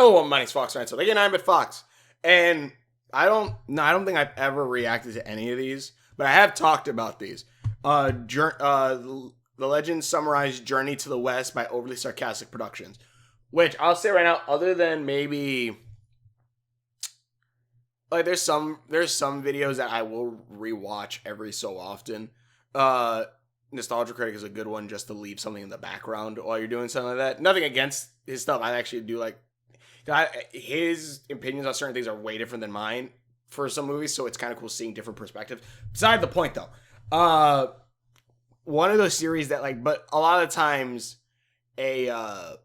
Oh, well, my name's Fox Ryan, so they get 9-bit Fox. And I don't think I've ever reacted to any of these, but I have talked about these. The Legend Summarized Journey to the West by Overly Sarcastic Productions. Which, I'll say right now, other than maybe... Like, there's some videos that I will rewatch every so often. Nostalgia Critic is a good one just to leave something in the background while you're doing something like that. Nothing against his stuff. I actually do like... his opinions on certain things are way different than mine for some movies, so it's kind of cool seeing different perspectives. Beside the point, though. One of those series that, like... But a lot of times, a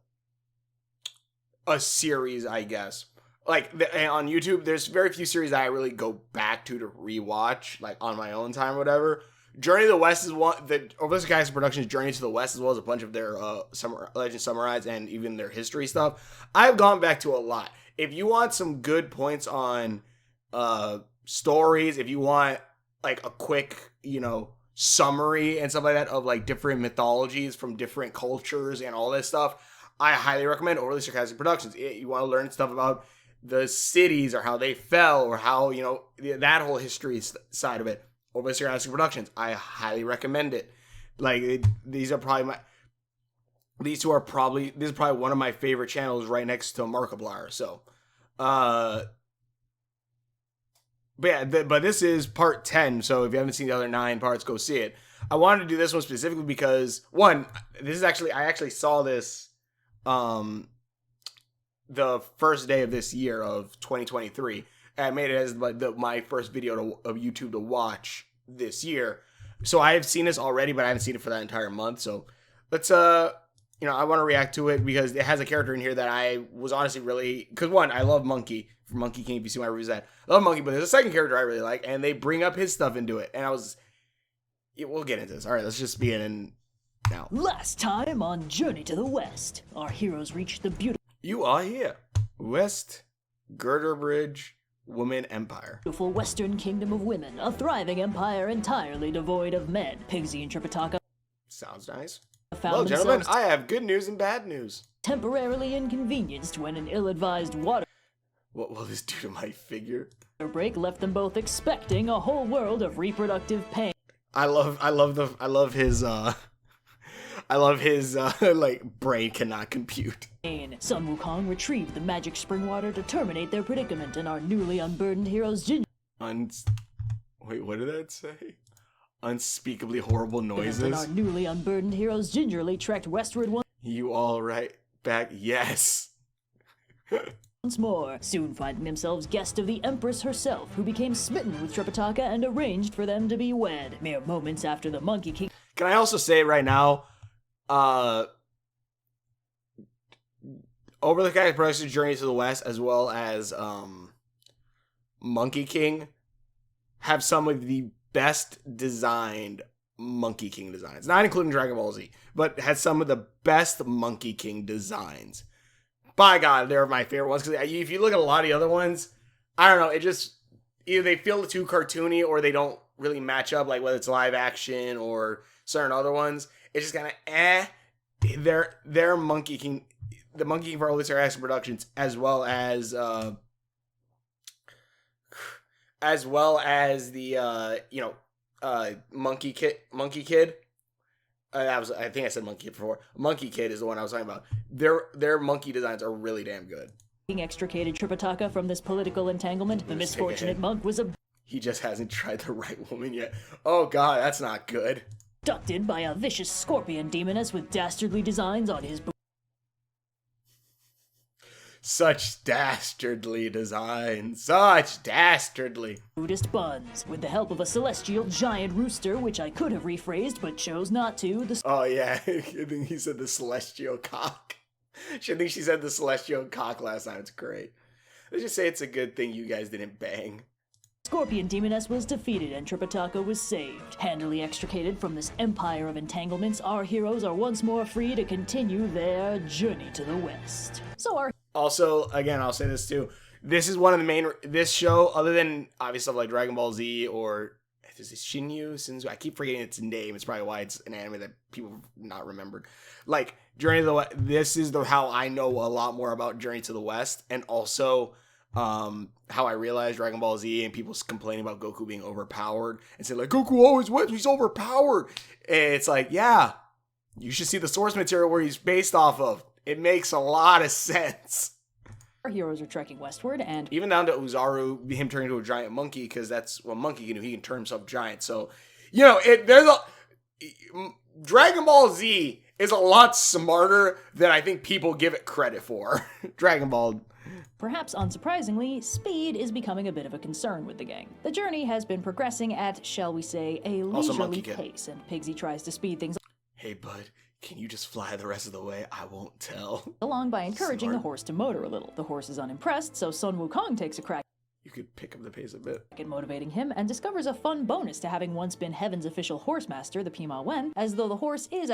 series, I guess... Like, on YouTube, there's very few series that I really go back to rewatch, like, on my own time or whatever. Journey to the West is one. The Overly Sarcastic Productions Journey to the West, as well as a bunch of their Legend Summarized and even their history stuff, I've gone back to a lot. If you want some good points on stories, if you want, like, a quick, summary and stuff like that of, like, different mythologies from different cultures and all this stuff, I highly recommend Overly Sarcastic Productions. You want to learn stuff about the cities or how they fell or how, that whole history side of it. Overly Sarcastic Productions, I highly recommend it. Like, these are probably this is probably one of my favorite channels right next to Markiplier. So, but yeah, but this is part 10. So if you haven't seen the other 9 parts, go see it. I wanted to do this one specifically because I actually saw this, the first day of this year of 2023. And I made it as my first video of YouTube to watch this year. So I have seen this already, but I haven't seen it for that entire month. So let's, I want to react to it because it has a character in here that I was honestly really, because one, I love Monkey from Monkey King. If you see my reviews of that, I love Monkey, but there's a second character I really like, and they bring up his stuff into it. And we'll get into this. All right, let's just begin in now. Last time on Journey to the West, our heroes reached the beautiful... You are here. West Girder Bridge Woman Empire. Beautiful Western Kingdom of Women, a thriving empire entirely devoid of men. Pigsy and Tripitaka sounds nice. Found Hello, gentlemen. I have good news and bad news. Temporarily inconvenienced when an ill-advised water... What will this do to my figure? ...break left them both expecting a whole world of reproductive pain. I love his like, brain cannot compute. Sun Wukong retrieved the magic spring water to terminate their predicament, and our newly unburdened heroes Wait, what did that say? Unspeakably horrible noises. And our newly unburdened heroes gingerly trekked westward You all right back? Yes. once more, soon finding themselves guest of the Empress herself, who became smitten with Tripitaka and arranged for them to be wed. Mere moments after the Monkey King... Can I also say right now, Overly Sarcastic Productions Journey to the West, as well as Monkey King, have some of the best designed Monkey King designs. Not including Dragon Ball Z, but has some of the best Monkey King designs. By God, they're my favorite ones. Because if you look at a lot of the other ones, I don't know, it just, either they feel too cartoony or they don't really match up, like whether it's live action or certain other ones. It's just kind of Their Monkey King, the Monkey King for Overly Sarcastic Productions, as well as the Monkey Kid. I think I said Monkey Kid before. Monkey Kid is the one I was talking about. Their monkey designs are really damn good. Extricated Tripitaka from this political entanglement. The misfortunate monk was He just hasn't tried the right woman yet. Oh God, that's not good. abducted by a vicious scorpion demoness with dastardly designs on his Such dastardly designs. Such dastardly. Buddhist buns. With the help of a celestial giant rooster, which I could have rephrased but chose not to. Oh yeah, I think he said the celestial cock. I think she said the celestial cock last time. It's great. Let's just say it's a good thing you guys didn't bang. Scorpion Demoness was defeated and Tripitaka was saved. Handily extricated from this empire of entanglements, our heroes are once more free to continue their journey to the west. Also, again, I'll say this too. This is one of the main... This show, other than obviously stuff like Dragon Ball Z or... I is it Shinyu? Shinzu? I keep forgetting its name. It's probably why it's an anime that people have not remembered. Like, Journey to the West, this is how I know a lot more about Journey to the West, and also how I realized Dragon Ball Z and people complaining about Goku being overpowered and say like, Goku always wins, he's overpowered. And it's like, yeah, you should see the source material where he's based off of. It makes a lot of sense. Our heroes are trekking westward, and even down to Uzaru, him turning into a giant monkey, because that's what Monkey can do. He can turn himself giant. So, you know, Dragon Ball Z is a lot smarter than I think people give it credit for. Dragon Ball. Perhaps unsurprisingly, speed is becoming a bit of a concern with the gang. The journey has been progressing at, shall we say, a leisurely pace, and Pigsy tries to speed things hey, bud, can you just fly the rest of the way? I won't tell. Along by encouraging the horse to motor a little. The horse is unimpressed, so Sun Wukong takes a crack. You could pick up the pace a bit. And motivating him, and discovers a fun bonus to having once been Heaven's official horse master, the Pima Wen, as though the horse is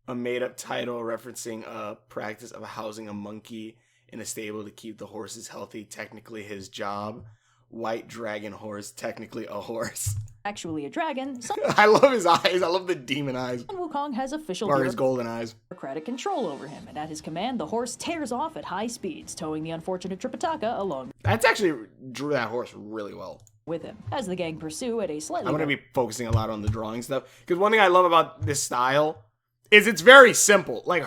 a made-up title referencing a practice of housing a monkey in a stable to keep the horses healthy. Technically his job. White dragon horse, technically a horse. Actually a dragon. I love his eyes. I love the demon eyes. Sun Wukong has official or his golden eyes. Bureaucratic control over him, and at his command, the horse tears off at high speeds, towing the unfortunate Tripitaka along. That's actually drew that horse really well. With him, as the gang pursue at a slightly. I'm going to be focusing a lot on the drawing stuff, because one thing I love about this style is it's very simple. Like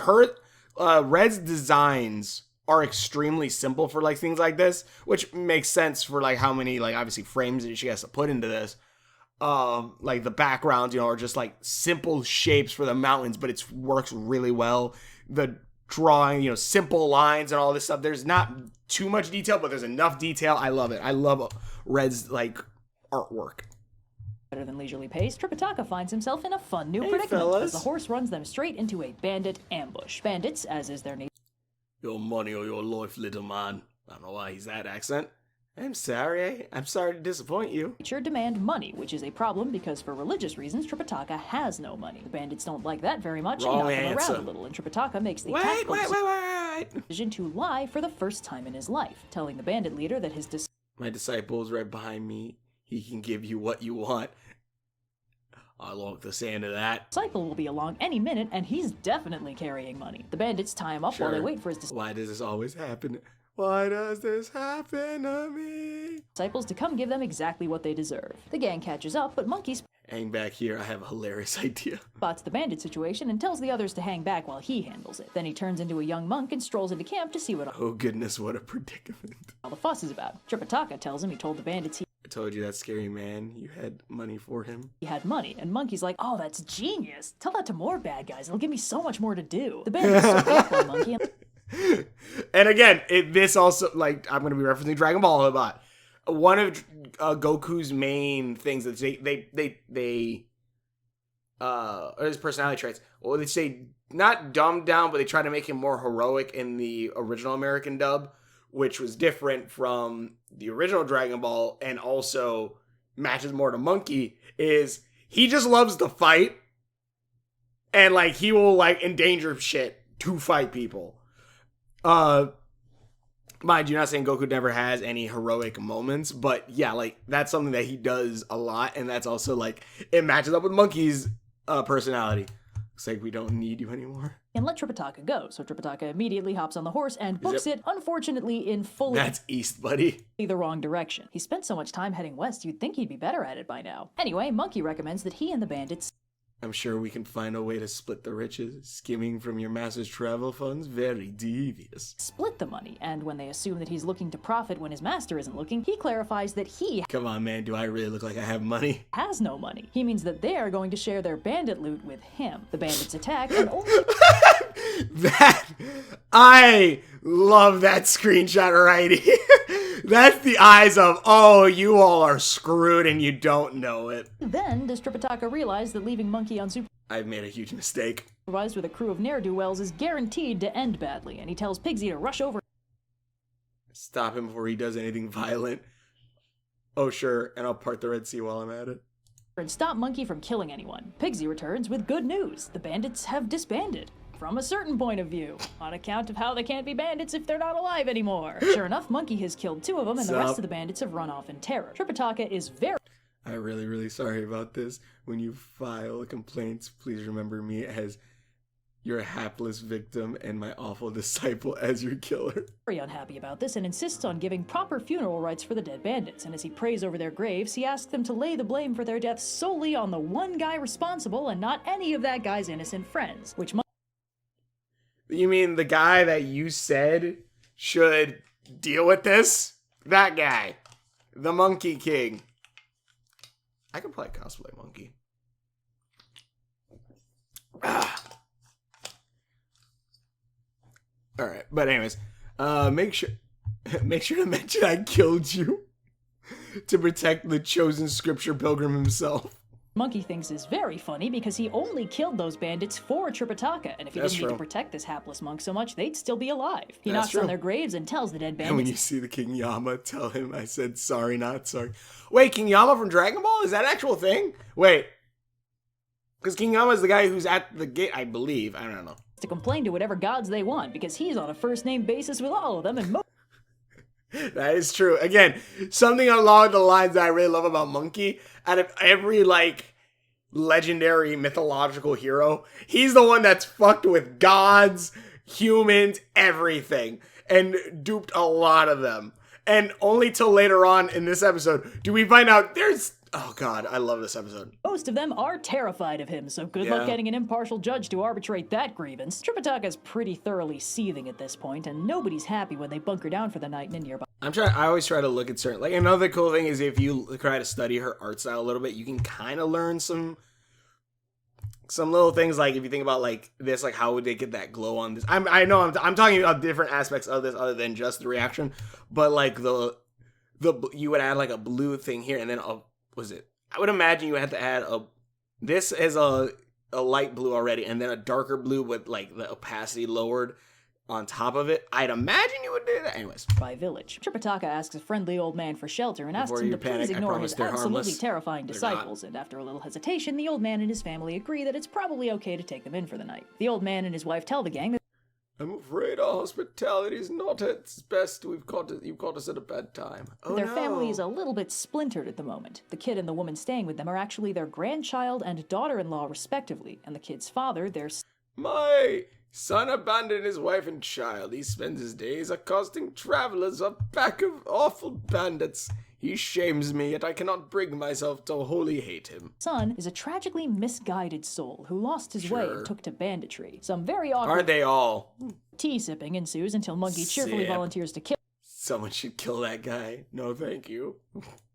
Red's designs are extremely simple for like things like this, which makes sense for like how many like obviously frames that she has to put into this. Like the backgrounds, you know, are just like simple shapes for the mountains, but it works really well. The drawing, you know, simple lines and all this stuff. There's not too much detail, but there's enough detail. I love it. I love Red's like artwork. Better than leisurely pace, Tripitaka finds himself in a fun new predicament as the horse runs them straight into a bandit ambush. Bandits, as is their nature. Your money or your life, little man. I don't know why he's that accent. I'm sorry to disappoint you. Demand money, which is a problem because for religious reasons, Tripitaka has no money. The bandits don't like that very much and knock him around a little, and Tripitaka makes the tactical decision to lie for the first time in his life, telling the bandit leader that his my disciple's right behind me. He can give you what you want. I like the sound of that. Disciple will be along any minute, and he's definitely carrying money. The bandits tie him up while they wait for his Why does this always happen? Why does this happen to me? Disciples to come give them exactly what they deserve. The gang catches up, but Monkey hang back here. I have a hilarious idea. Spots the bandit situation and tells the others to hang back while he handles it. Then he turns into a young monk and strolls into camp to see what oh goodness, what a predicament. All the fuss is about. Tripitaka tells him he told the bandits I told you that scary man, you had money for him. He had money, and Monkey's like, oh, that's genius. Tell that to more bad guys. It'll give me so much more to do. The bandit's so grateful to Monkey. And again, this also, like, I'm going to be referencing Dragon Ball a lot. One of Goku's main things that or his personality traits, well, they say not dumbed down, but they try to make him more heroic in the original American dub, which was different from the original Dragon Ball and also matches more to Monkey, is he just loves to fight. And, like, he will, like, endanger shit to fight people. Mind you, not saying Goku never has any heroic moments, but yeah, like, that's something that he does a lot, and that's also, like, it matches up with Monkey's personality. Looks like we don't need you anymore. And let Tripitaka go, so Tripitaka immediately hops on the horse and books it, unfortunately, in fully That's east, buddy. The wrong direction. He spent so much time heading west, you'd think he'd be better at it by now. Anyway, Monkey recommends that he and the bandits I'm sure we can find a way to split the riches. Skimming from your master's travel funds, very devious. Split the money, and when they assume that he's looking to profit when his master isn't looking, he clarifies that he Come on, man, do I really look like I have money? Has no money. He means that they are going to share their bandit loot with him. The bandits attack and only I love that screenshot right here. That's the eyes of, oh, you all are screwed and you don't know it. Then does Tripitaka realize that leaving Monkey I've made a huge mistake. Supervised with a crew of ne'er-do-wells is guaranteed to end badly, and he tells Pigsy to rush over. Stop him before he does anything violent. Oh, sure, and I'll part the Red Sea while I'm at it. And stop Monkey from killing anyone. Pigsy returns with good news. The bandits have disbanded. From a certain point of view, on account of how they can't be bandits if they're not alive anymore. Sure enough, Monkey has killed 2 of them, and the rest of the bandits have run off in terror. Tripitaka is very I'm really, really sorry about this. When you file complaints, please remember me as your hapless victim and my awful disciple as your killer. Very unhappy about this and insists on giving proper funeral rites for the dead bandits. And as he prays over their graves, he asks them to lay the blame for their deaths solely on the one guy responsible and not any of that guy's innocent friends. Which You mean the guy that you said should deal with this? That guy. The Monkey King. I could probably cosplay Monkey. All right, but anyways, make sure to mention I killed you to protect the chosen scripture pilgrim himself. Monkey thinks is very funny because he only killed those bandits for Tripitaka, and if he didn't need to protect this hapless monk so much, they'd still be alive. He knocks on their graves and tells the dead bandits. And when you see the King Yama, tell him I said sorry, not sorry. Wait, King Yama from Dragon Ball? Is that an actual thing? Wait. Because King Yama is the guy who's at the gate, I believe. I don't know. To complain to whatever gods they want because he's on a first-name basis with all of them and That is true. Again, something along the lines that I really love about Monkey, out of every, like, legendary mythological hero, he's the one that's fucked with gods, humans, everything, and duped a lot of them. And only till later on in this episode do we find out there's... Oh god, I love this episode. Most of them are terrified of him, so good luck getting an impartial judge to arbitrate that grievance. Tripitaka's pretty thoroughly seething at this point, and nobody's happy when they bunker down for the night in a nearby... I always try to look at certain... Like, another cool thing is if you try to study her art style a little bit, you can kind of learn some little things, like if you think about like this, like how would they get that glow on this? I know I'm talking about different aspects of this other than just the reaction, but like the you would add like a blue thing here, and then I would imagine you had to add this as a light blue already, and then a darker blue with like the opacity lowered on top of it. I'd imagine you would do that. Anyways. By village. Tripitaka asks a friendly old man for shelter and asks him to please ignore his absolutely terrifying disciples. And after a little hesitation, the old man and his family agree that it's probably okay to take them in for the night. The old man and his wife tell the gang that I'm afraid our hospitality is not at its best. You've caught us at a bad time. Oh, their family is a little bit splintered at the moment. The kid and the woman staying with them are actually their grandchild and daughter-in-law respectively, and the kid's father, My son abandoned his wife and child. He spends his days accosting travelers, a pack of awful bandits. He shames me, yet I cannot bring myself to wholly hate him. Son is a tragically misguided soul who lost his way and took to banditry. Some very awkward... Aren't they all? Tea sipping ensues until Monkey cheerfully volunteers to kill... Someone should kill that guy. No, thank you.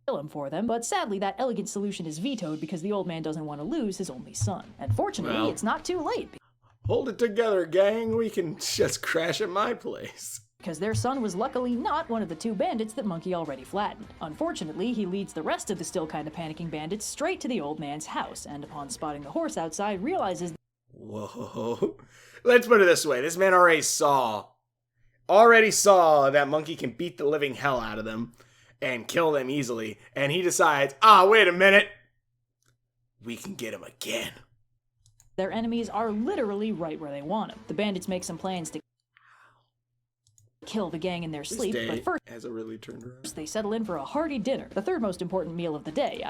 Kill him for them, but sadly that elegant solution is vetoed because the old man doesn't want to lose his only son. And fortunately, it's not too late. Hold it together, gang. We can just crash at my place. Because their son was luckily not one of the two bandits that Monkey already flattened. Unfortunately, he leads the rest of the still kind of panicking bandits straight to the old man's house, and upon spotting the horse outside, realizes... Whoa. Let's put it this way. This man already saw that Monkey can beat the living hell out of them and kill them easily, and he decides, wait a minute. We can get him again. Their enemies are literally right where they want him. The bandits make some plans to kill the gang in their sleep, but first hasn't really turned around. They settle in for a hearty dinner, the third most important meal of the day.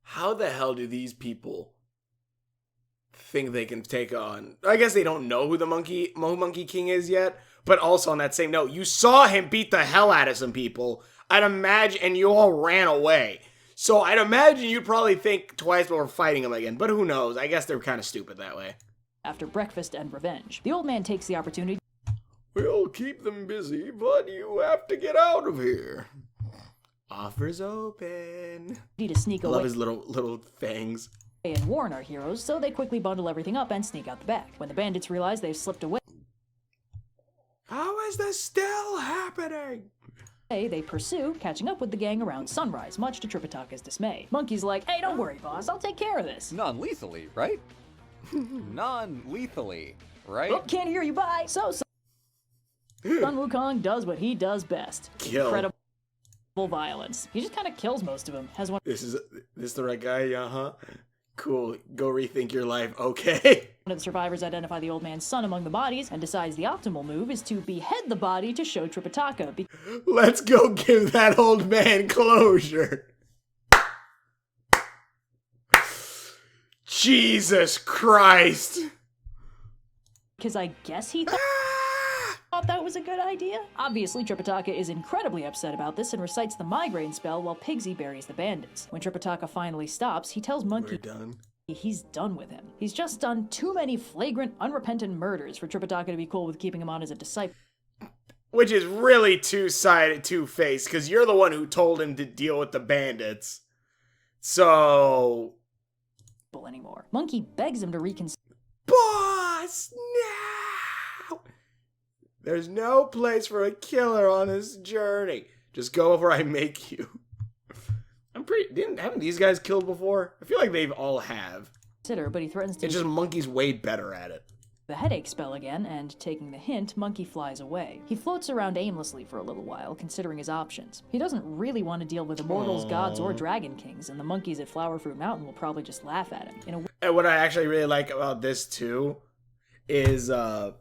How the hell do these people think they can take on? I guess they don't know who the Monkey King is yet, but also on that same note, you saw him beat the hell out of some people. I'd imagine, and you all ran away. So I'd imagine you'd probably think twice before fighting him again, but who knows? I guess they're kind of stupid that way. After breakfast and revenge, the old man takes the opportunity. We'll keep them busy, but you have to get out of here. Offers open. To sneak away. I love his little fangs. And warn our heroes, so they quickly bundle everything up and sneak out the back. When the bandits realize they've slipped away, how is this still happening? They pursue, catching up with the gang around sunrise, much to Tripitaka's dismay. Monkey's like, hey, don't worry, boss, I'll take care of this. Non-lethally, right? Non-lethally, right? Oh, can't hear you, bye. So Sun Wukong does what he does best. Kill. Incredible violence. He just kind of kills most of them. This the right guy? Uh-huh. Cool. Go rethink your life. Okay. One of the survivors identify the old man's son among the bodies and decides the optimal move is to behead the body to show Tripitaka. Let's go give that old man closure. Jesus Christ. Because I guess he thought that was a good idea? Obviously, Tripitaka is incredibly upset about this and recites the migraine spell while Pigsy buries the bandits. When Tripitaka finally stops, he tells Monkey he's done with him. He's just done too many flagrant, unrepentant murders for Tripitaka to be cool with keeping him on as a disciple. Which is really two-sided, two-faced, because you're the one who told him to deal with the bandits. So... anymore. Monkey begs him to reconsider. Boss, no! There's no place for a killer on this journey. Just go where I make you. Haven't these guys killed before? I feel like they've all have. But he threatens to... It's just Monkey's way better at it. The headache spell again, and taking the hint, Monkey flies away. He floats around aimlessly for a little while, considering his options. He doesn't really want to deal with immortals, gods, or dragon kings, and the monkeys at Flowerfruit Mountain will probably just laugh at him. And what I actually really like about this, too, is, he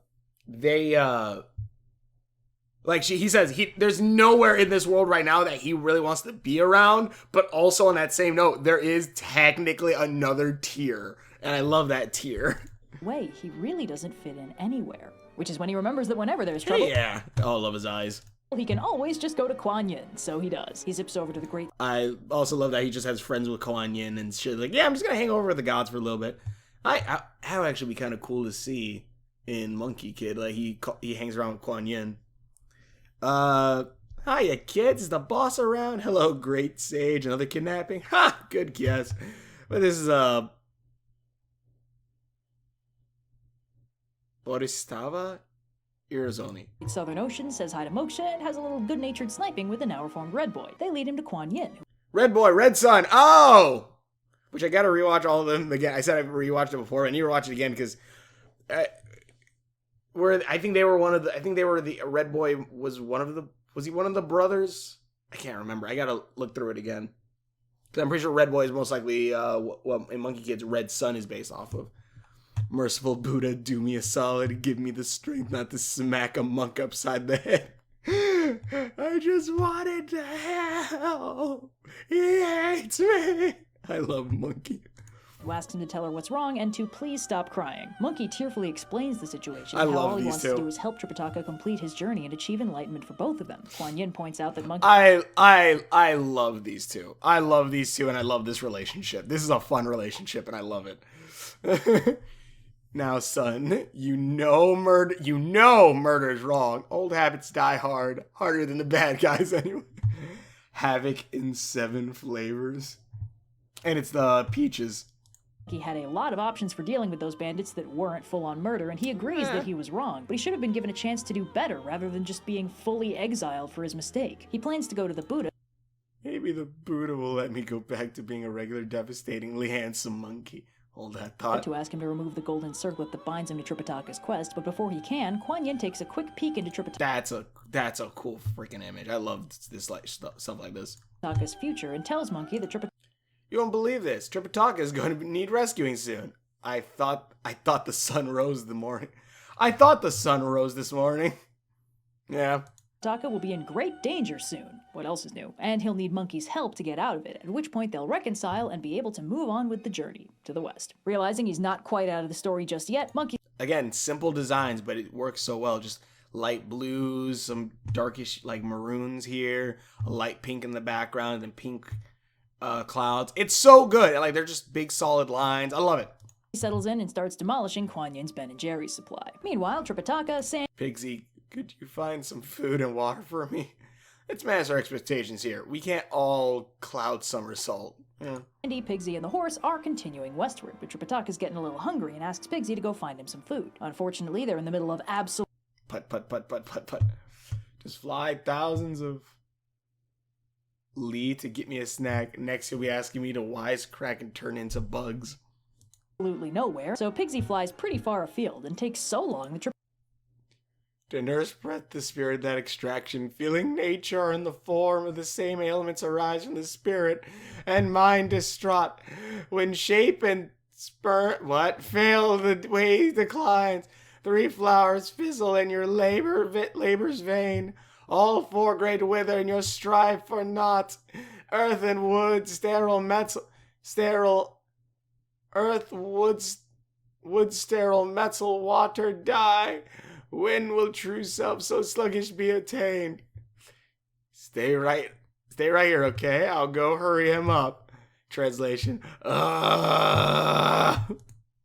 says, there's nowhere in this world right now that he really wants to be around, but also on that same note, there is technically another tier, and I love that tier. He really doesn't fit in anywhere, which is when he remembers that whenever there's trouble, yeah, oh, I love his eyes. He can always just go to Kuan Yin, so he does. He zips over to the great... I also love that he just has friends with Kuan Yin and shit. Like, yeah, I'm just gonna hang over with the gods for a little bit. That would actually be kind of cool to see in Monkey Kid. Like, he hangs around with Kuan Yin. Hiya, kids. Is the boss around? Hello, great sage. Another kidnapping? Ha! Good guess. But this is, Boristava Irizoni. Southern Ocean says hi to Moksha and has a little good-natured sniping with the now-reformed Red Boy. They lead him to Kuan Yin. Red Boy, Red Sun. Oh! Which I gotta rewatch all of them again. I said I rewatched it before. I need to rewatch it again because I think they were the Red Boy was he one of the brothers? I can't remember. I gotta look through it again. Because I'm pretty sure Red Boy is most likely what in Monkey Kid's Red Sun is based off of. Merciful Buddha, do me a solid, give me the strength not to smack a monk upside the head. I just wanted to help. He hates me. I love Monkey. Who asks him to tell her what's wrong and to please stop crying. Monkey tearfully explains the situation. I how love all he these wants two. to do is help Tripitaka complete his journey and achieve enlightenment for both of them. Kuan Yin points out that Monkey... I love these two. I love these two and I love this relationship. This is a fun relationship and I love it. Now, son, you know murder is wrong. Old habits die hard. Harder than the bad guys anyway. Havoc in 7 flavors. And it's the peaches. He had a lot of options for dealing with those bandits that weren't full-on murder, and he agrees that he was wrong, but he should have been given a chance to do better rather than just being fully exiled for his mistake. He plans to go to the Buddha. Maybe the Buddha will let me go back to being a regular devastatingly handsome monkey. Hold that thought. To ask him to remove the golden circlet that binds him to Tripitaka's quest, but before he can, Kuan Yin takes a quick peek into That's a cool freaking image. I love this like stuff like this. Tripitaka's future and tells Monkey that You won't believe this. Tripitaka is going to need rescuing soon. I thought the sun rose this morning. Yeah. Tripitaka will be in great danger soon. What else is new? And he'll need Monkey's help to get out of it, at which point they'll reconcile and be able to move on with the journey to the west. Realizing he's not quite out of the story just yet, Monkey... Again, simple designs, but it works so well. Just light blues, some darkish like maroons here, a light pink in the background, and pink clouds. It's so good. Like, they're just big solid lines. I love it. He settles in and starts demolishing Kuan Yin's Ben & Jerry's supply. Meanwhile, Tripitaka, Pigsy, could you find some food and water for me? Let's manage our expectations here. We can't all cloud somersault. Yeah. Sandy, Pigsy, and the horse are continuing westward, but Tripitaka's getting a little hungry and asks Pigsy to go find him some food. Unfortunately, they're in the middle of absolute... Put. Just fly thousands of Lee to get me a snack. Next, he'll be asking me to wisecrack and turn into bugs. Absolutely nowhere, so Pigsy flies pretty far afield and takes so long that to nurse breath the spirit that extraction, feeling nature in the form of the same ailments arise from the spirit, and mind distraught, when shape and fail the way declines, 3 flowers fizzle in your labor's vain, all 4 great wither in your strive for naught, earth and wood, sterile metal, sterile Earth, wood sterile, metal, water, die. When will true self so sluggish be attained? Stay right here, okay? I'll go hurry him up. Translation.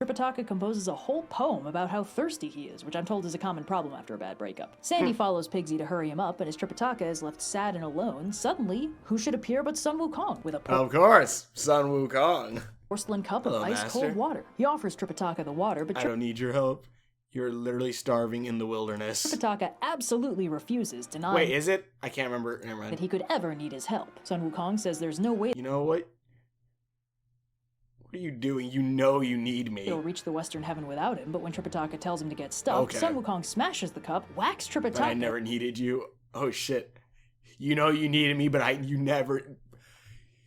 Tripitaka composes a whole poem about how thirsty he is, which I'm told is a common problem after a bad breakup. Sandy follows Pigsy to hurry him up, and as Tripitaka is left sad and alone, suddenly, who should appear but Sun Wukong with a of course, Sun Wukong. Porcelain cup of ice-cold Master. water. He offers Tripitaka the water, but I don't need your help. You're literally starving in the wilderness. Tripitaka absolutely refuses, denying Wait, is it? I can't remember. Never mind. that he could ever need his help. Sun Wukong says there's no way You know what? What are you doing? You know you need me. he'll reach the Western Heaven without him, but when Tripitaka tells him to get stuffed, Okay. Sun Wukong smashes the cup, whacks Tripitaka. But I never needed you. Oh shit. You know you needed me, but you never.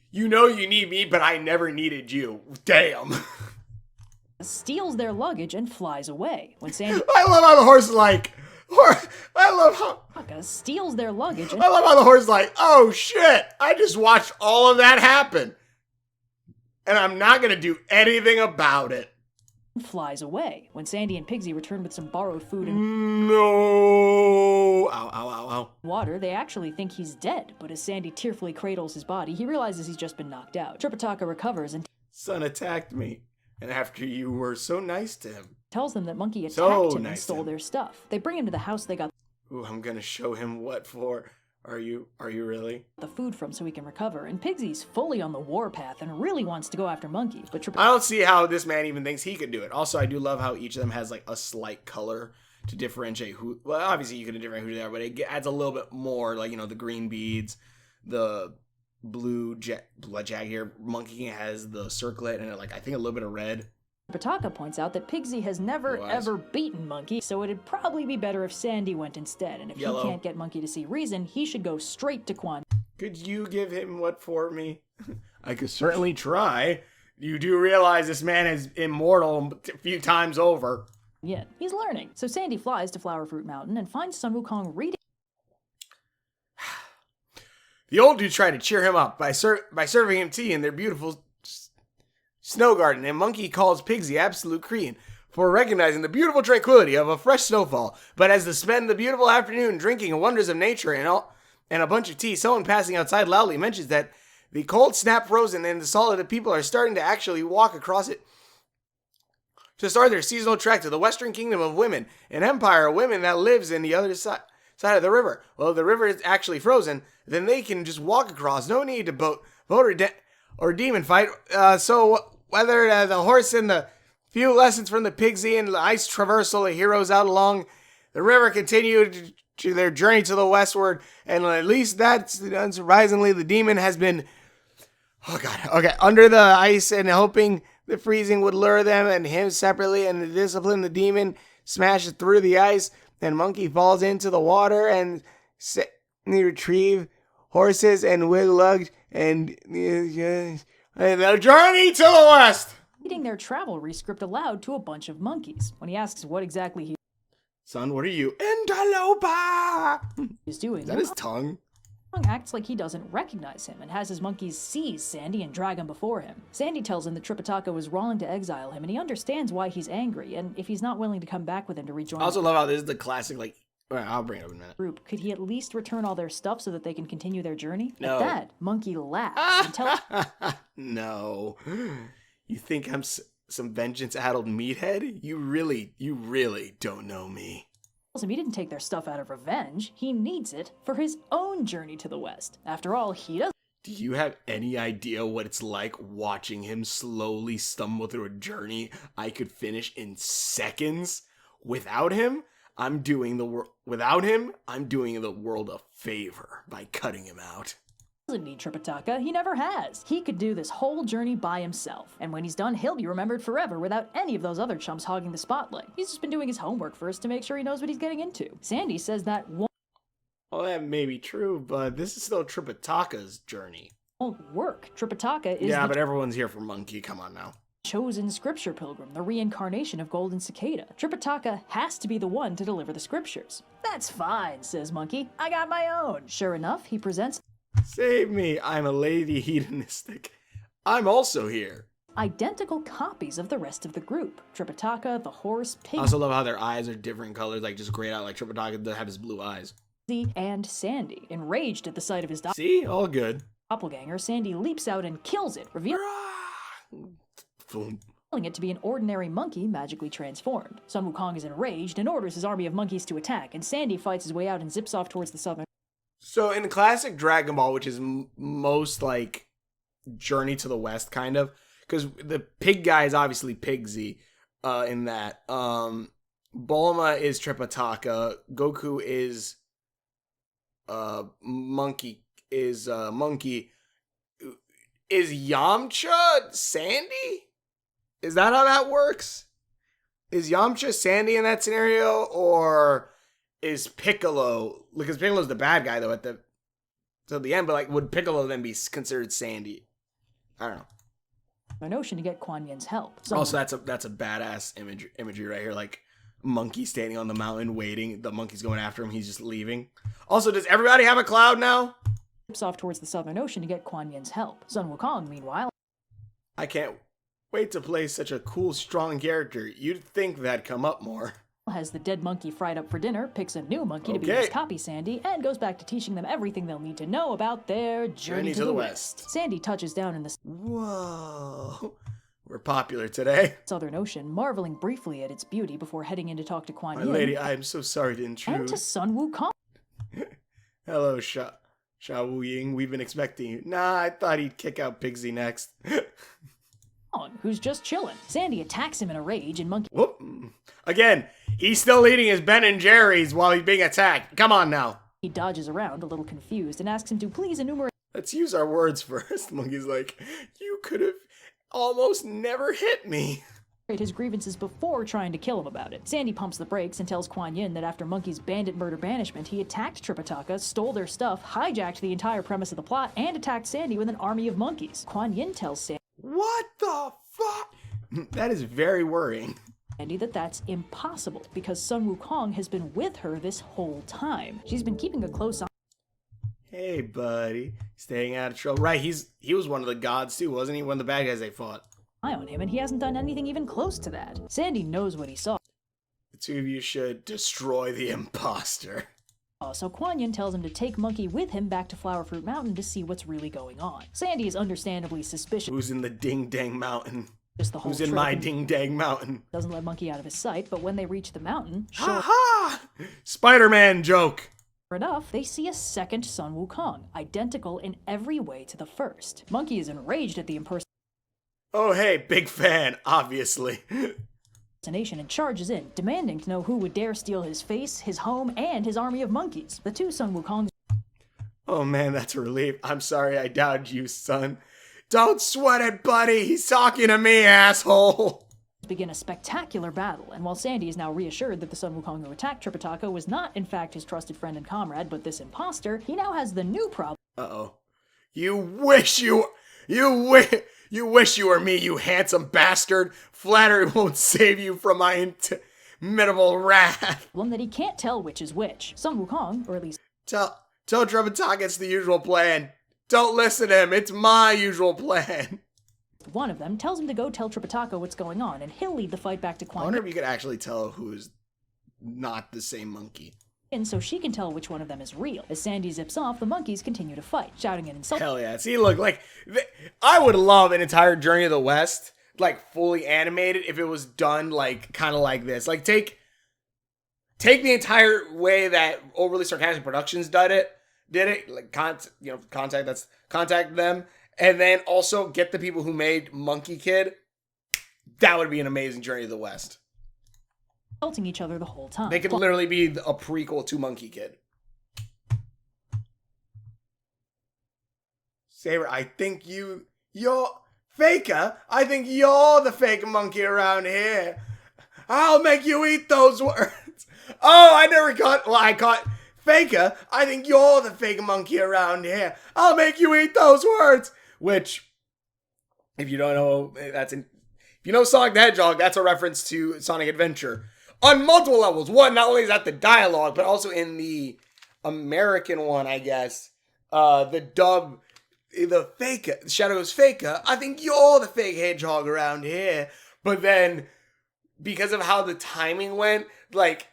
You know you need me, but I never needed you. Damn. Steals their luggage and flies away. When Sandy I love how the horse is like. I love how. steals their luggage and I love how the horse is like. Oh shit! I just watched all of that happen, and I'm not gonna do anything about it. flies away. When Sandy and Pigsy return with some borrowed food and No. Ow! Ow! Ow! Ow! water, they actually think he's dead, but as Sandy tearfully cradles his body, he realizes he's just been knocked out. Tripitaka recovers and Son attacked me, and after you were so nice to him. tells them that Monkey attacked So him and nice stole of him. their stuff. They bring him to the house they got Ooh, I'm gonna show him what for. Are you really? the food from so he can recover, and Pigsy's fully on the warpath and really wants to go after Monkey, but I don't see how this man even thinks he could do it. Also, I do love how each of them has like a slight color to differentiate who. Well, obviously you can differentiate who they are, but it adds a little bit more. Like, you know, the green beads, the blue blood jag here. Monkey King has the circlet and like I think a little bit of red. Tripitaka points out that Pigsy has never Blue eyes. ever beaten Monkey, so it'd probably be better if Sandy went instead, and if Yellow. he can't get Monkey to see reason, he should go straight to Kuan Could you give him what for me? I could certainly try. You do realize this man is immortal a few times over. Yin. He's learning. So Sandy flies to Flower Fruit Mountain and finds Sun Wukong reading The old dude tried to cheer him up by serving him tea in their beautiful snow garden, and Monkey calls Pigsy absolute cretin for recognizing the beautiful tranquility of a fresh snowfall. But as they spend the beautiful afternoon drinking the wonders of nature and a bunch of tea, someone passing outside loudly mentions that the cold snap frozen and the solid people are starting to actually walk across it to start their seasonal trek to the western kingdom of women, an empire of women that lives in the other side of the river. Well, if the river is actually frozen, then they can just walk across. No need to boat or demon fight. So whether the horse and the few lessons from the Pigsy and the ice traversal, the heroes out along the river continue to their journey to the westward, and at least that's unsurprisingly the demon has been under the ice and hoping the freezing would lure them and him separately, and the discipline the demon smashes through the ice, and Monkey falls into the water and they retrieve horses and wig lugged and the journey to the west. reading their travel rescript aloud to a bunch of monkeys. When he asks what exactly Son, what are you? Interloper! he's doing, Is that his tongue? Wukong acts like he doesn't recognize him and has his monkeys seize Sandy and drag him before him. Sandy tells him that Tripitaka was wrong to exile him, and he understands why he's angry, and if he's not willing to come back with him to rejoin I also love how this is the classic, like, all right, I'll bring it up in a minute. the group, could he at least return all their stuff so that they can continue their journey? No. At that, Monkey laughs and tells No. You think I'm some vengeance-addled meathead? You really don't know me. him he didn't take their stuff out of revenge. He needs it for his own journey to the west. After all, he doesn't Do you have any idea what it's like watching him slowly stumble through a journey I could finish in seconds? Without him, I'm doing the world a favor by cutting him out. need Tripitaka. He never has. He could do this whole journey by himself. And when he's done, he'll be remembered forever without any of those other chumps hogging the spotlight. He's just been doing his homework first to make sure he knows what he's getting into. Sandy says that won't Well, that may be true, but this is still Tripitaka's journey. work. Tripitaka is Yeah, the but everyone's here for Monkey. Come on now. chosen scripture pilgrim, the reincarnation of Golden Cicada. Tripitaka has to be the one to deliver the scriptures. That's fine, says Monkey. I got my own. Sure enough, he presents Save me. I'm a lady hedonistic. I'm also here. identical copies of the rest of the group. Tripitaka, the horse, Pig. I also love how their eyes are different colors, like just grayed out. Like Tripitaka doesn't have his blue eyes. And Sandy. Enraged at the sight of his See? All good. doppelganger, Sandy leaps out and kills it, revealing it to be an ordinary monkey magically transformed. Sun Wukong is enraged and orders his army of monkeys to attack, and Sandy fights his way out and zips off towards the southern. So in classic Dragon Ball, which is most like Journey to the West, kind of, because the pig guy is obviously Pigsy in that. Bulma is Tripitaka. Goku is Monkey. Is Monkey. Is Yamcha Sandy? Is that how that works? Is Yamcha Sandy in that scenario, or is Piccolo? Because Piccolo's the bad guy though at the end, but like, would Piccolo then be considered Sandy? I don't know. A notion to get Kuan Yin's help. Also, that's a badass imagery right here. Like monkey standing on the mountain waiting. The monkey's going after him. He's just leaving. Also, does everybody have a cloud now? Off towards the Southern Ocean to get Kuan Yin's help. Sun Wukong, meanwhile, I can't wait to play such a cool, strong character. You'd think that'd come up more. Has the dead monkey fried up for dinner, picks a new monkey to be his copy Sandy, and goes back to teaching them everything they'll need to know about their journey to the west. Sandy touches down in the Whoa. We're popular today. Southern Ocean, marveling briefly at its beauty before heading in to talk to Kuan Yin. My lady, I am so sorry to intrude. And to Sun Wukong. Hello, Sha Wu Ying. We've been expecting you. Nah, I thought he'd kick out Pigsy next. Who's just chilling. Sandy attacks him in a rage and Monkey. Whoop. Again, he's still eating his Ben and Jerry's while he's being attacked. Come on now. He dodges around, a little confused, and asks him to please enumerate. Let's use our words first. Monkey's like, you could have almost never hit me. His grievances before trying to kill him about it. Sandy pumps the brakes and tells Kuan Yin that after Monkey's bandit murder banishment, he attacked Tripitaka, stole their stuff, hijacked the entire premise of the plot, and attacked Sandy with an army of monkeys. Kuan Yin tells Sandy, what the fuck? That is very worrying. Sandy that that's impossible because Sun Wukong has been with her this whole time. She's been keeping a close eye. Hey, buddy. Staying out of trouble. Right, he was one of the gods too, wasn't he? One of the bad guys they fought. On him, and he hasn't done anything even close to that. Sandy knows what he saw. The two of you should destroy the imposter. So Kuan Yin tells him to take Monkey with him back to Flower Fruit Mountain to see what's really going on. Sandy is understandably suspicious. Who's in the Ding Dang Mountain? Just the whole Who's in my Ding Dang Mountain? Doesn't let Monkey out of his sight, but when they reach the mountain, ha ha! Spider-Man joke. Sure enough, they see a second Sun Wukong, identical in every way to the first. Monkey is enraged at the impersonation. Oh hey, big fan, obviously. And charges in, demanding to know who would dare steal his face, his home, and his army of monkeys. The two Sun Wukongs. Oh man, that's a relief. I'm sorry I doubted you, son. Don't sweat it, buddy. He's talking to me, asshole. Begin a spectacular battle, and while Sandy is now reassured that the Sun Wukong who attacked Tripitaka was not, in fact, his trusted friend and comrade, but this imposter, he now has the new problem. Uh-oh. You wish you were me, you handsome bastard. Flattery won't save you from my inimitable wrath. One that he can't tell which is which. Sun Wukong, or at least... Tell Tripitaka it's the usual plan. Don't listen to him, it's my usual plan. One of them tells him to go tell Tripitaka what's going on, and he'll lead the fight back to Kuan Yin. I wonder if you could actually tell who's not the same monkey. And so she can tell which one of them is real. As Sandy zips off, the monkeys continue to fight, shouting and insulting. Hell yeah. See, look, like, I would love an entire Journey to the West, like, fully animated if it was done, like, kind of like this. Like, take the entire way that Overly Sarcastic Productions did it, like, contact them, and then also get the people who made Monkey Kid. That would be an amazing Journey to the West. Insulting each other the whole time. They could literally be a prequel to Monkey Kid. Saber, I think you're Faker. I think you're the fake monkey around here. I'll make you eat those words. Oh, I caught Faker. I think you're the fake monkey around here. I'll make you eat those words. Which, if you don't know, if you know Sonic the Hedgehog, that's a reference to Sonic Adventure. On multiple levels. One, not only is that the dialogue, but also in the American one, I guess. The dub the faker. Shadow's faker. I think you're the fake hedgehog around here. But then, because of how the timing went, like,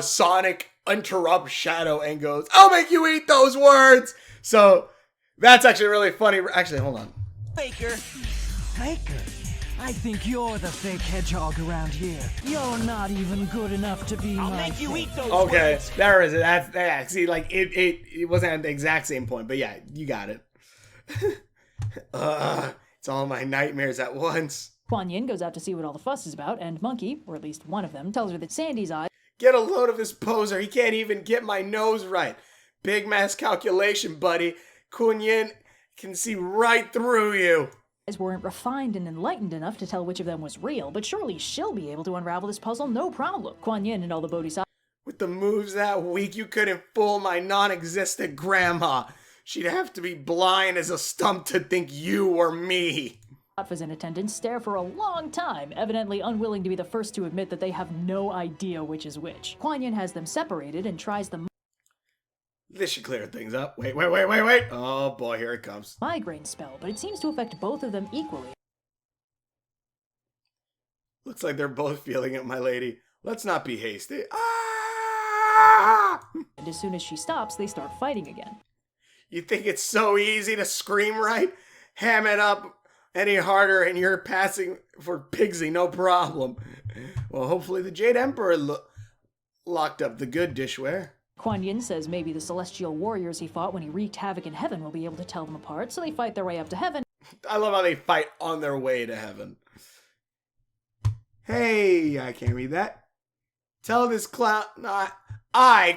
Sonic interrupts Shadow and goes, I'll make you eat those words. So that's actually really funny. Actually, hold on. Faker. I think you're the fake hedgehog around here. You're not even good enough to be my make you eat those words. There is it. That's that. See, like it wasn't at the exact same point, but yeah, you got it. It's all my nightmares at once. Kuan Yin goes out to see what all the fuss is about, and Monkey, or at least one of them, tells her that Sandy's eyes. Get a load of this poser. He can't even get my nose right. Big mass calculation, buddy. Kuan Yin can see right through you. Weren't refined and enlightened enough to tell which of them was real, but surely she'll be able to unravel this puzzle no problem. Kuan Yin and all the bodhisattvas. With the moves that weak, you couldn't fool my non-existent grandma. She'd have to be blind as a stump to think you were me. In attendance stare for a long time, evidently unwilling to be the first to admit that they have no idea which is which. Kuan Yin has them separated and tries the This should clear things up. Wait. Oh boy, here it comes. migraine spell, but it seems to affect both of them equally. Looks like they're both feeling it, my lady. Let's not be hasty. Ah! And as soon as she stops, they start fighting again. You think it's so easy to scream right? Ham it up any harder and you're passing for Pigsy, no problem. Well, hopefully the Jade Emperor locked up the good dishware. Kuan Yin says maybe the celestial warriors he fought when he wreaked havoc in heaven will be able to tell them apart, so they fight their way up to heaven. I love how they fight on their way to heaven. Hey, I can't read that. Tell this clown I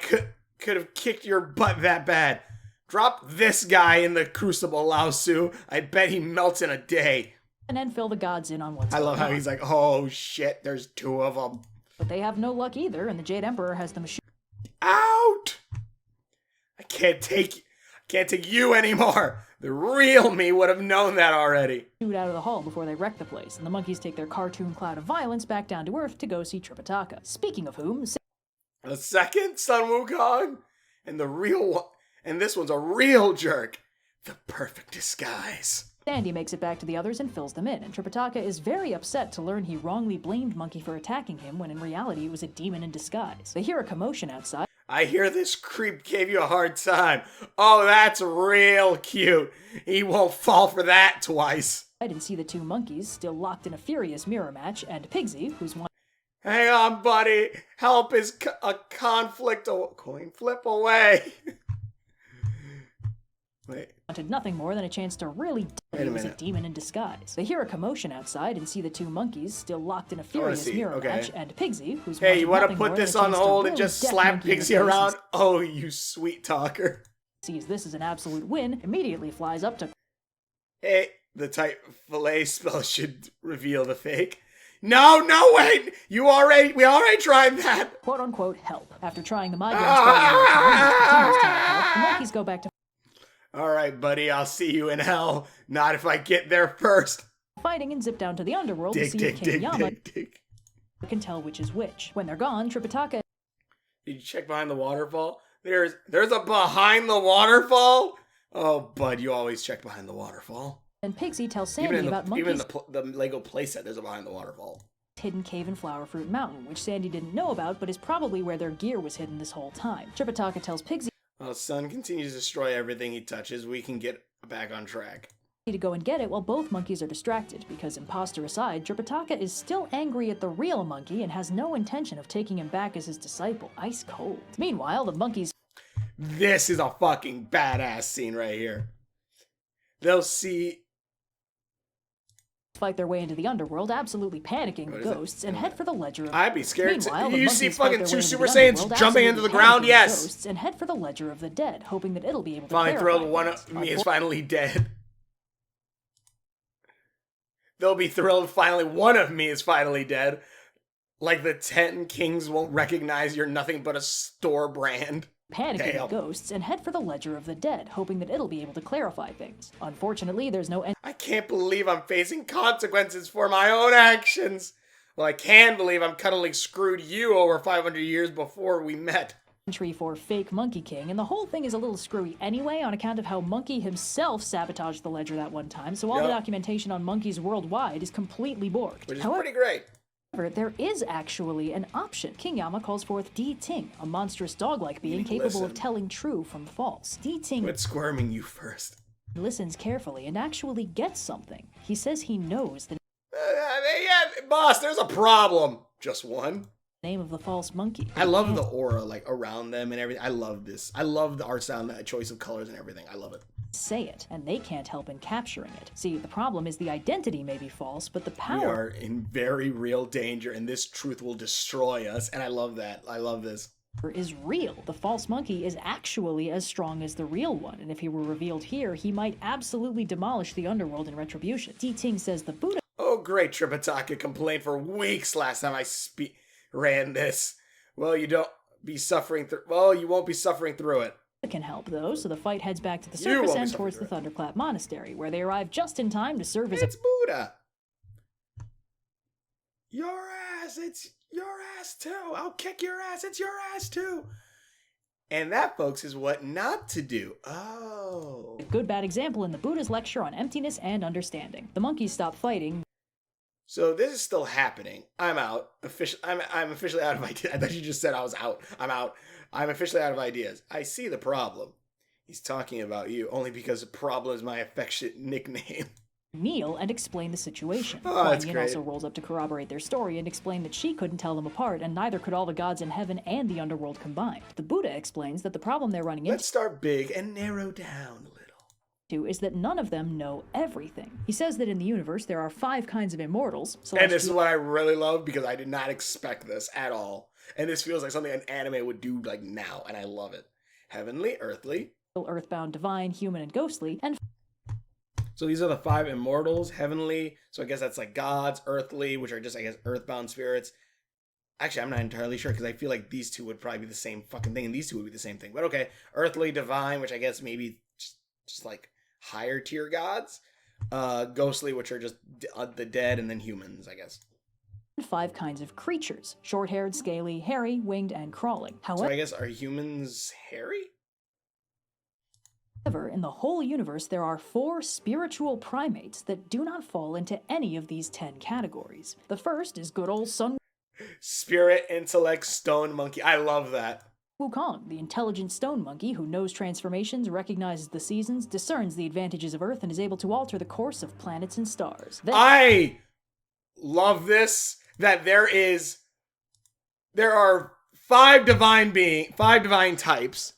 could have kicked your butt that bad. Drop this guy in the crucible, Lao Su. I bet he melts in a day. And then fill the gods in on what's I love going how on. he's like, oh shit, there's two of them. But they have no luck either, and the Jade Emperor has them shoot. Out! I can't take you anymore. The real me would have known that already. Shoot out of the hall before they wreck the place, and the monkeys take their cartoon cloud of violence back down to Earth to go see Tripitaka. Speaking of whom, The second Sun Wukong, and the real one, and this one's a real jerk. The perfect disguise. Sandy makes it back to the others and fills them in, and Tripitaka is very upset to learn he wrongly blamed Monkey for attacking him when in reality it was a demon in disguise. They hear a commotion outside. I hear this creep gave you a hard time. Oh, that's real cute. He won't fall for that twice. And see the two monkeys still locked in a furious mirror match, and Pigsy, who's one. Hang on, buddy. Help is a conflict coin flip away. Wait. Wanted nothing more than a chance to really Wait a was a minute. demon in disguise. They hear a commotion outside and see the two monkeys still locked in a furious mirror match, and Pigsy, who's Hey, you want to nothing put more than this a on chance to hold and really just deck slap Monkey in the Pigsy face around? and Oh, you sweet talker. sees this as an absolute win, immediately flies up to Hey, the tight fillet spell should reveal the fake. No, wait! We already tried that! quote-unquote help. After trying the migraine spell one more time, and continues to help, the monkeys go back to Alright, buddy, I'll see you in hell. Not if I get there first. fighting and zip down to the underworld to see if King Yama can tell which is which. When they're gone, Tripitaka. Did you check behind the waterfall? There's a behind the waterfall? Oh, bud, you always check behind the waterfall. And Pigsy tells Sandy about monkeys. Even the Lego playset, there's a behind the waterfall. Hidden cave in Flower Fruit Mountain, which Sandy didn't know about, but is probably where their gear was hidden this whole time. Tripitaka tells Pigsy While Sun continues to destroy everything he touches, we can get back on track. to go and get it while both monkeys are distracted, because imposter aside, Tripitaka is still angry at the real monkey and has no intention of taking him back as his disciple, ice cold. Meanwhile, the monkeys. This is a fucking badass scene right here. They'll see. Fight their way into the underworld, absolutely panicking the ghosts, and head for the ledger of... I'd be scared. Meanwhile, You see monkeys fight fucking their two way into Super the Saiyans underworld, jumping into the absolutely ground, panicking yes! ghosts, and head for the ledger of the dead, hoping that it'll be able to Finally clarify thrilled one things. of me is finally dead. They'll be thrilled finally one of me is finally dead. Like the 10 kings won't recognize you're nothing but a store brand. Panicking the ghosts and head for the ledger of the dead, hoping that it'll be able to clarify things. Unfortunately, there's no end. I can't believe I'm facing consequences for my own actions. Well, I can believe I'm cuddling screwed you over 500 years before we met. entry for fake Monkey King, and the whole thing is a little screwy anyway on account of how Monkey himself sabotaged the ledger that one time, so all the documentation on monkeys worldwide is completely borked. Which is pretty great. However, there is actually an option. King Yama calls forth Di Ting, a monstrous dog-like being capable of telling true from false. Di Ting quit squirming you first. Listens carefully and actually gets something. He says he knows the Yeah, boss, there's a problem. Just one. Name of the false monkey. I love the aura like around them and everything. I love this. I love the art style and the choice of colors and everything. I love it. Say it, and they can't help in capturing it. See, the problem is the identity may be false, but the power... We are in very real danger, and this truth will destroy us, and I love that. I love this. ...is real. The false monkey is actually as strong as the real one, and if he were revealed here, he might absolutely demolish the underworld in retribution. Di Ting says the Buddha... Oh, great, Tripitaka complained for weeks last time I ran this. Well, you don't be suffering through... Well, you won't be suffering through it. Can help, though, so the fight heads back to the surface and towards the Thunderclap Monastery, where they arrive just in time to serve as It's Buddha! Your ass! It's your ass, too! I'll kick your ass! It's your ass, too! And that, folks, is what not to do. Oh. A good bad example in the Buddha's lecture on emptiness and understanding. The monkeys stop fighting. So this is still happening. I'm out. I'm officially out of ideas. I thought you just said I was out. I'm out. I'm officially out of ideas. I see the problem. He's talking about you only because problem is my affectionate nickname. Kneel and explain the situation. Oh, Kuan Yin also rolls up to corroborate their story and explain that she couldn't tell them apart, and neither could all the gods in heaven and the underworld combined. The Buddha explains that the problem they're running into... Let's start big and narrow down a little. ...is that none of them know everything. He says that in the universe there are 5 kinds of immortals. And this is what I really love, because I did not expect this at all. And this feels like something an anime would do like now, and I love it. Heavenly, earthly. Earthbound, divine, human, and ghostly, and... So these are the 5 immortals, heavenly, so I guess that's like gods, earthly, which are just, I guess, earthbound spirits. Actually, I'm not entirely sure, because I feel like these two would probably be the same fucking thing, and these two would be the same thing. But okay, earthly, divine, which I guess maybe just like higher tier gods. Ghostly, which are just the dead, and then humans, I guess. 5 kinds of creatures: short-haired, scaly, hairy, winged, and crawling. However, so I guess, are humans hairy? However, in the whole universe, there are 4 spiritual primates that do not fall into any of these 10 categories. The first is good old Sun Spirit, intellect, stone monkey. I love that. Wukong, the intelligent stone monkey who knows transformations, recognizes the seasons, discerns the advantages of Earth, and is able to alter the course of planets and stars. I love this, that there are 5 divine types.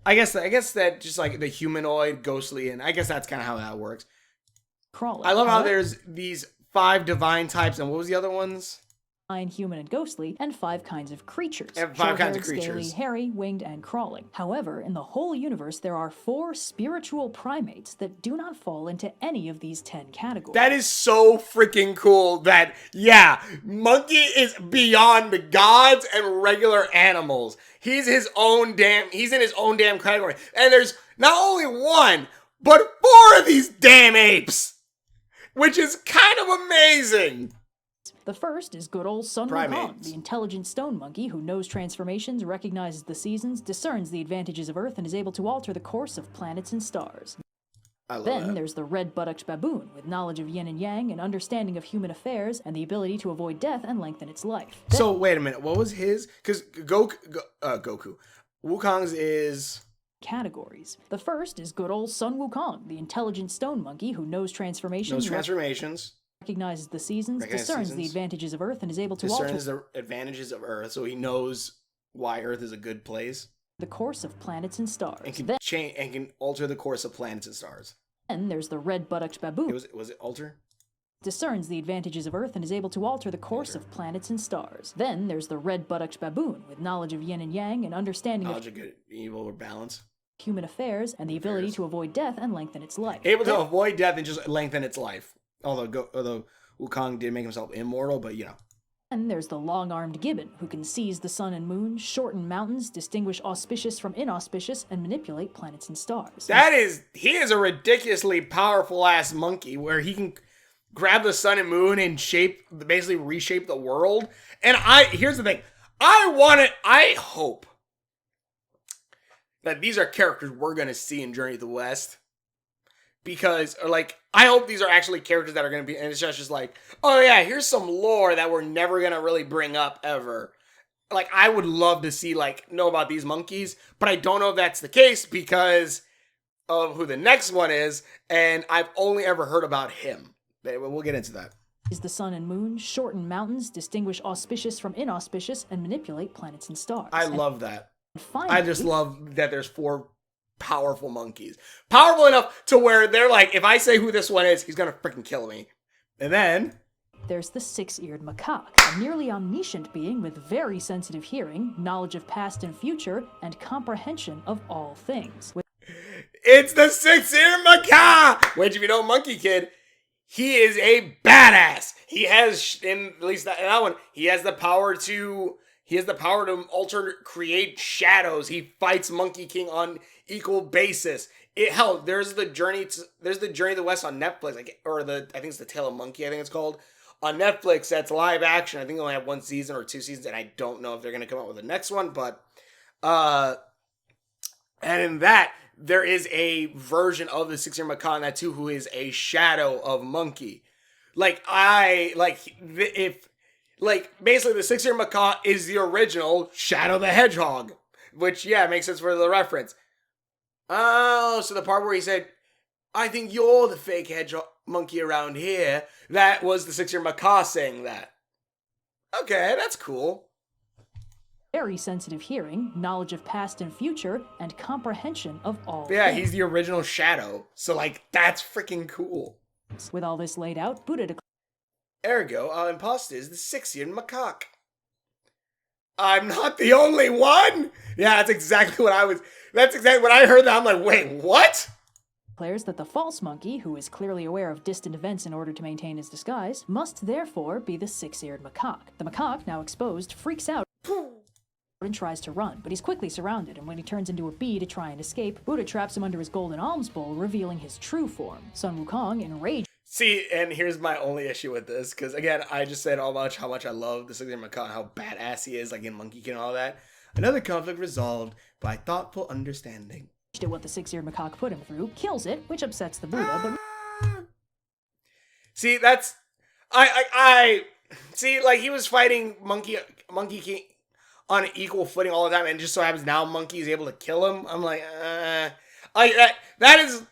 I guess that just like the humanoid, ghostly, and I guess that's kind of how that works. Crawling. I love how there's these 5 divine types, and what was the other ones? Human, and ghostly, and 5 kinds of creatures. And 5 kinds of creatures. Scaly, hairy, winged, and crawling. However, in the whole universe, there are 4 spiritual primates that do not fall into any of these 10 categories. That is so freaking cool that, yeah, Monkey is beyond the gods and regular animals. He's in his own damn category. And there's not only 1, but 4 of these damn apes, which is kind of amazing. The first is good old Sun Wukong, the intelligent stone monkey who knows transformations, recognizes the seasons, discerns the advantages of Earth, and is able to alter the course of planets and stars. Then there's the red-buttocks baboon, with knowledge of yin and yang, an understanding of human affairs, and the ability to avoid death and lengthen its life. So, wait a minute, what was his? Because Goku. Wukong's is... Categories. The first is good old Sun Wukong, the intelligent stone monkey who knows transformations. Recognizes the seasons, discerns the advantages of Earth, and is able to alter the advantages of Earth, so he knows why Earth is a good place. The course of planets and stars. And can alter the course of planets and stars. Then there's the red-buttocks baboon. Was it alter? Discerns the advantages of Earth and is able to alter the course of planets and stars. Then there's the red-buttocks baboon, with knowledge of yin and yang and understanding of good, evil, or balance. Human affairs, and the ability to avoid death and lengthen its life. Able to avoid death and just lengthen its life. Although Wukong did make himself immortal, but you know. And there's the long-armed gibbon, who can seize the sun and moon, shorten mountains, distinguish auspicious from inauspicious, and manipulate planets and stars. He is a ridiculously powerful-ass monkey, where he can grab the sun and moon and basically reshape the world. And here's the thing. I hope that these are characters we're going to see in Journey to the West. Because, like, I hope these are actually characters that are going to be, and it's just like, oh yeah, here's some lore that we're never going to really bring up ever. Like, I would love to see, like, know about these monkeys, but I don't know if that's the case because of who the next one is, and I've only ever heard about him. We'll get into that. Is the sun and moon, shorten mountains, distinguish auspicious from inauspicious, and manipulate planets and stars. I love that. Finally, I just love that there's 4 powerful monkeys. Powerful enough to where they're like, if I say who this one is, he's gonna freaking kill me. And then there's the 6-eared macaque, a nearly omniscient being with very sensitive hearing, knowledge of past and future, and comprehension of all things. It's the 6-eared macaque! Which, if you know Monkey Kid, he is a badass. He has, in at least that one, he has the power to create shadows. He fights Monkey King on equal basis. There's the Journey to the West on Netflix, I think it's the Tale of Monkey, I think it's called, on Netflix. That's live action. I think they only have 1 season or 2 seasons, and I don't know if they're gonna come out with the next one, but and in that there is a version of the 6-eared macaque in that too, who is a shadow of Monkey. Basically the 6-eared macaque is the original Shadow the Hedgehog, which, yeah, makes sense for the reference. Oh, so the part where he said, I think you're the fake hedgehog monkey around here, that was the 6-eared macaque saying that. Okay, that's cool. Very sensitive hearing, knowledge of past and future, and comprehension of all things. He's the original Shadow, so, like, that's freaking cool. With all this laid out, Buddha declares, ergo, our imposter is the 6-eared macaque. I'm not the only one? Yeah, that's exactly what I heard that. I'm like, wait, what? Declares that the false monkey, who is clearly aware of distant events in order to maintain his disguise, must therefore be the 6-eared macaque. The macaque, now exposed, freaks out and tries to run, but he's quickly surrounded, and when he turns into a bee to try and escape, Buddha traps him under his golden alms bowl, revealing his true form. Sun Wukong, enraged. See, and here's my only issue with this, because again, I just said how much I love the 6-eared macaque, how badass he is, like in Monkey King and all that. Another conflict resolved by thoughtful understanding. At what the 6-eared macaque put him through, kills it, which upsets the Buddha, but... See, that's... I see, like, he was fighting Monkey King on an equal footing all the time, and just so happens now Monkey is able to kill him. I'm like, that is...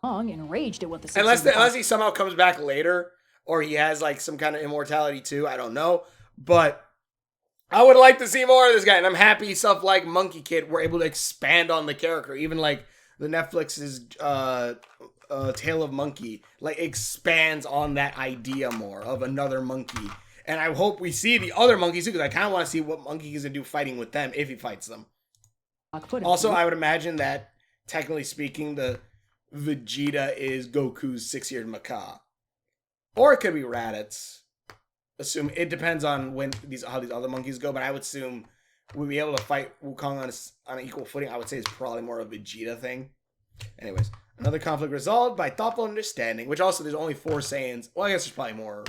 enraged at what the unless he somehow comes back later, or he has, like, some kind of immortality too, I don't know, but I would like to see more of this guy, and I'm happy stuff like Monkey Kid were able to expand on the character, even like the Netflix's Tale of Monkey, like, expands on that idea more of another monkey. And I hope we see the other monkeys too, because I kind of want to see what Monkey is going to do fighting with them, if he fights them. Also, I would imagine that, technically speaking, the Vegeta is Goku's 6-eared macaque. Or it could be Raditz. It depends on how these other monkeys go, but I would assume we'll be able to fight Wukong on an equal footing. I would say it's probably more of a Vegeta thing. Anyways, another conflict resolved by thoughtful understanding, which also there's only 4 Saiyans. Well, I guess there's probably more.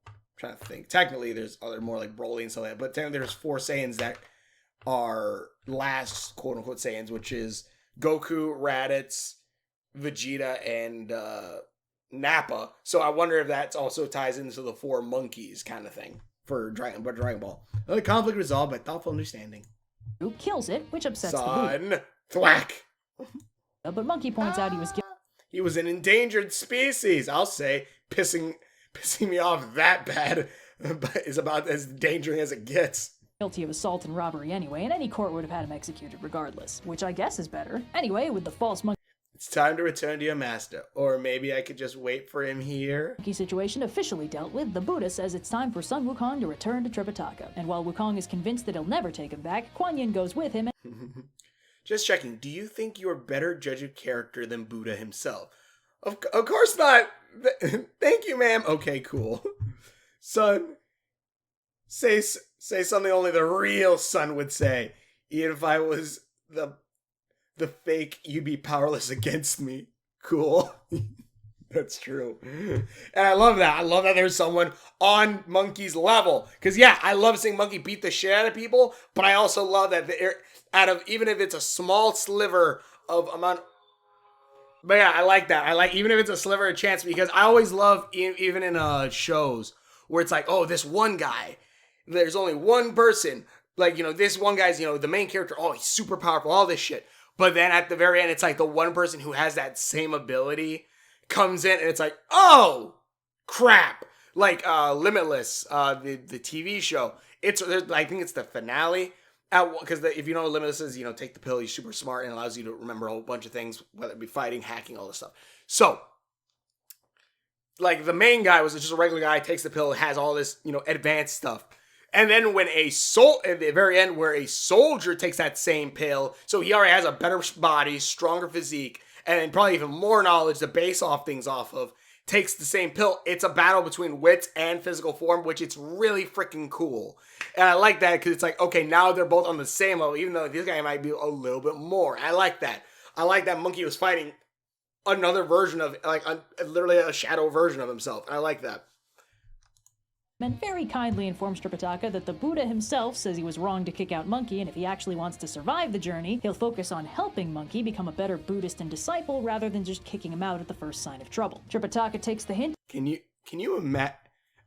I'm trying to think. Technically, there's other more like Broly and stuff like that, but technically there's 4 Saiyans that are last quote-unquote Saiyans, which is Goku, Raditz, Vegeta, and Nappa. So I wonder if that also ties into the 4 monkeys kind of thing for Dragon Ball. Another conflict resolved by thoughtful understanding. Who kills it, which upsets the Buddha. Thwack. But Monkey points out he was an endangered species. I'll say, pissing me off that bad, but is about as dangerous as it gets. Guilty of assault and robbery anyway, and any court would have had him executed regardless, which I guess is better. Anyway, with the false monkey... It's time to return to your master, or maybe I could just wait for him here. Monkey situation officially dealt with, the Buddha says it's time for Sun Wukong to return to Tripitaka. And while Wukong is convinced that he'll never take him back, Kuan Yin goes with him and... Just checking, do you think you're a better judge of character than Buddha himself? Of course not! Thank you, ma'am. Okay, cool. Son, say something only the real son would say. Even if I was the fake, you'd be powerless against me. Cool. That's true. And I love that. I love that there's someone on Monkey's level. Because, yeah, I love seeing Monkey beat the shit out of people, but I also love that out of, even if it's a small sliver of amount. But yeah, I like that. I like, even if it's a sliver of chance, because I always love, even in shows, where it's like, oh, this one guy, there's only one person. Like, this one guy's, the main character, oh, he's super powerful, all this shit. But then at the very end, it's like the one person who has that same ability comes in and it's like, oh, crap. Like Limitless, the TV show. I think it's the finale. Because if you know what Limitless is, take the pill, you're super smart and allows you to remember a whole bunch of things, whether it be fighting, hacking, all this stuff. So, like, the main guy was just a regular guy, takes the pill, has all this, advanced stuff. And then when at the very end, where a soldier takes that same pill, so he already has a better body, stronger physique, and probably even more knowledge to base off things off of, takes the same pill. It's a battle between wits and physical form, which it's really freaking cool. And I like that because it's like, okay, now they're both on the same level, even though this guy might be a little bit more. I like that. I like that Monkey was fighting another version of, like, literally a shadow version of himself. I like that. And very kindly informs Tripitaka that the Buddha himself says he was wrong to kick out Monkey, and if he actually wants to survive the journey, he'll focus on helping Monkey become a better Buddhist and disciple rather than just kicking him out at the first sign of trouble. Tripitaka takes the hint. Can you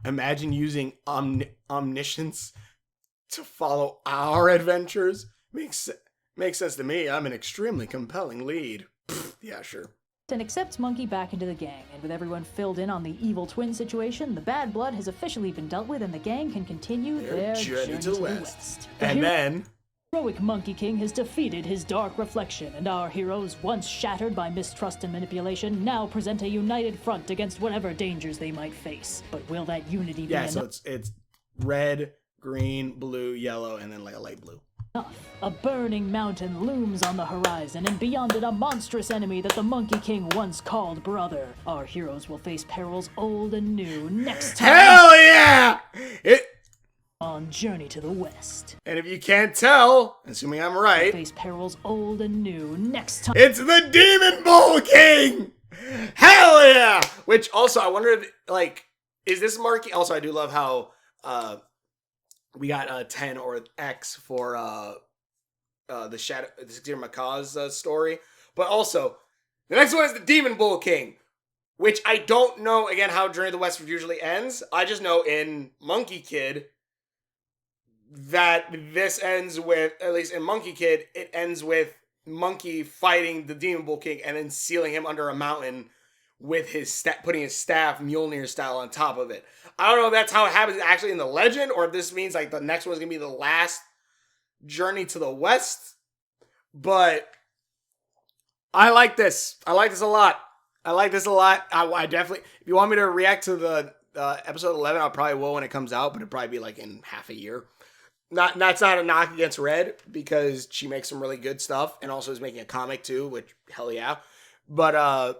imagine using omniscience to follow our adventures? Makes sense to me. I'm an extremely compelling lead. Yeah, sure. And accepts Monkey back into the gang, and with everyone filled in on the evil twin situation, the bad blood has officially been dealt with and the gang can continue their journey to the west. And then heroic Monkey King has defeated his dark reflection, and our heroes, once shattered by mistrust and manipulation, now present a united front against whatever dangers they might face. But will that unity be enough? So it's red, green, blue, yellow, and then like a light blue. A burning mountain looms on the horizon, and beyond it a monstrous enemy that the Monkey King once called brother. Our heroes will face perils old and new next time. Hell yeah! On Journey to the West. And if you can't tell, assuming I'm right, face perils old and new next time. It's the Demon Bull King! Hell yeah! Which also, I wonder if, like, is this marking? Also, I do love how, we got 10 or X for the Six-Year Macaw's story. But also, the next one is the Demon Bull King, which I don't know, again, how Journey to the Westward usually ends. I just know in Monkey Kid that this ends with, at least in Monkey Kid, it ends with Monkey fighting the Demon Bull King and then sealing him under a mountain with his putting his staff Mjolnir style on top of it. I don't know if that's how it happens actually in the legend, or if this means like the next one's gonna be the last Journey to the West. But I like this. I like this a lot. I definitely, if you want me to react to the episode 11, I probably will when it comes out, but it'll probably be like in half a year. That's not a knock against Red, because she makes some really good stuff and also is making a comic too, which hell yeah. But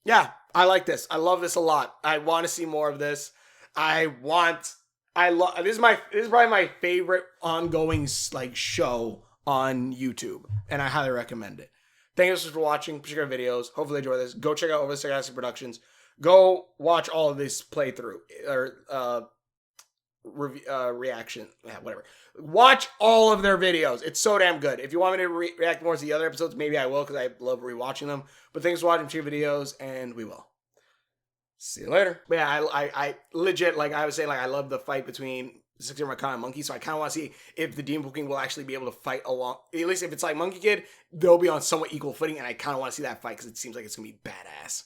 yeah, I like this. I love this a lot. I want to see more of this. This is probably my favorite ongoing like show on YouTube, and I highly recommend it. Thank you so much for watching. Check out videos. Hopefully you enjoy this. Go check out Over the Sarcastic Productions. Go watch all of this playthrough or reaction, whatever. Watch all of their videos. It's so damn good. If you want me to react more to the other episodes, maybe I will, because I love rewatching them. But thanks for watching 2 videos, and we will see you later. But yeah, I legit, like I was saying, like I love the fight between Six-Year Macaque and Monkey, so I kind of want to see if the Demon Bull King will actually be able to fight along. At least if it's like Monkey Kid, they'll be on somewhat equal footing, and I kind of want to see that fight because it seems like it's gonna be badass.